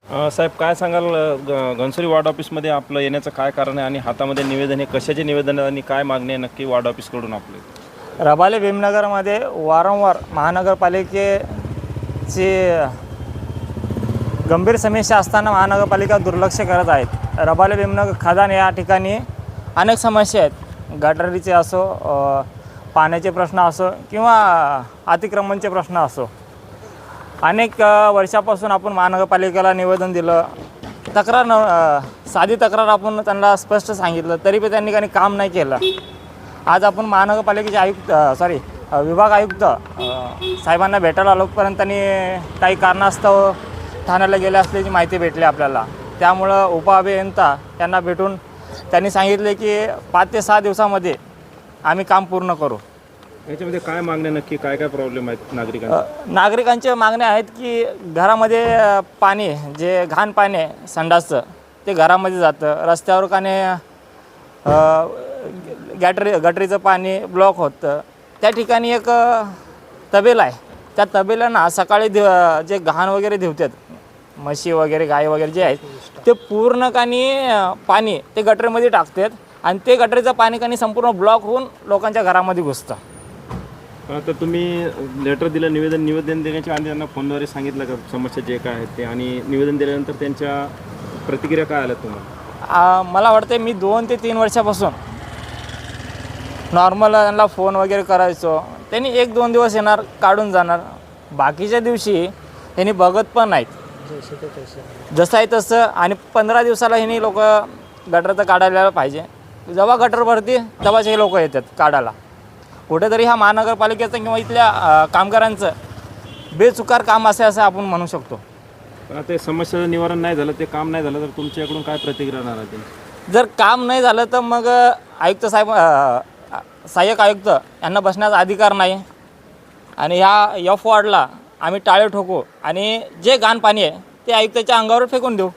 साहेब काय सांगाल घनसोली वार्ड ऑफिसमध्ये आपलं येण्याचं काय कारण आहे आणि हातामध्ये निवेदन हे कशाचे निवेदन आहे आणि काय मागणी आहे नक्की वार्ड ऑफिसकडून आपले? रबाले भीमनगरमध्ये वारंवार महानगरपालिकेची गंभीर समस्या असताना महानगरपालिका दुर्लक्ष करत आहेत. रबाले भीमनगर खदान या ठिकाणी अनेक समस्या आहेत. गटारीचे असो, पाण्याचे प्रश्न असो किंवा अतिक्रमणचे प्रश्न असो. अनेक वर्षापासून आपण महानगरपालिकेला निवेदन दिलं, साधी तक्रार आपण त्यांना स्पष्ट सांगितलं, तरी पण त्यांनी काही काम नाही केलं. आज आपण महानगरपालिकेचे विभाग आयुक्त साहेबांना भेटायला आलोपर्यंत त्यांनी काही कारणास्तव ठाण्याला गेले असल्याची माहिती भेटली आपल्याला. त्यामुळं उपअभियंता यांना भेटून त्यांनी सांगितले की 5 ते 6 दिवसामध्ये आम्ही काम पूर्ण करू. याच्यामध्ये काय मागण्या नक्की काय काय प्रॉब्लेम आहेत नागरिकांच्या मागण्या आहेत की घरामध्ये पाणी, जे घाण पाणी आहे संडासचं, ते घरामध्ये जातं. रस्त्यावर गटरीचं पाणी ब्लॉक होतं. त्या ठिकाणी एक तबेला आहे. त्या तबेल्यानं सकाळी जे घाण वगैरे धुवतात, म्हशी वगैरे गाय वगैरे जे आहेत, ते पूर्ण पाणी ते गटरीमध्ये टाकतात आणि ते गटरीचं पाणी संपूर्ण ब्लॉक होऊन लोकांच्या घरामध्ये घुसतं. तर तुम्ही लेटर दिलं, निवेदन देण्याच्या आधी त्यांना फोनद्वारे सांगितलं का समस्या जे काय आहेत ते, आणि निवेदन दिल्यानंतर त्यांच्या प्रतिक्रिया काय आल्या तुम्हाला? मला वाटतं मी 2 ते 3 वर्षापासून नॉर्मल त्यांना फोन वगैरे करायचो. त्यांनी 1-2 दिवस येणार, काढून जाणार. बाकीच्या दिवशी त्यांनी बघत पण नाहीत, जसं आहे तसं. आणि 15 दिवसाला ह्यांनी लोक गटर तर काढायला पाहिजे. जेव्हा गटर भरते तेव्हाच हे लोक येतात काढायला. कुठेतरी ह्या महानगरपालिकेचं किंवा इथल्या कामगारांचं बेचुकार काम असं आपण म्हणू शकतो. ते समस्याचं निवारण नाही झालं, ते काम नाही झालं तर तुमच्याकडून काय प्रतिक्रिया राहणार आहे? जर काम नाही झालं तर मग सहाय्यक आयुक्त यांना बसण्याचा अधिकार नाही. आणि ह्या F वॉर्डला आम्ही टाळे ठोकू आणि जे घाण पाणी आहे ते आयुक्ताच्या अंगावर फेकून देऊ.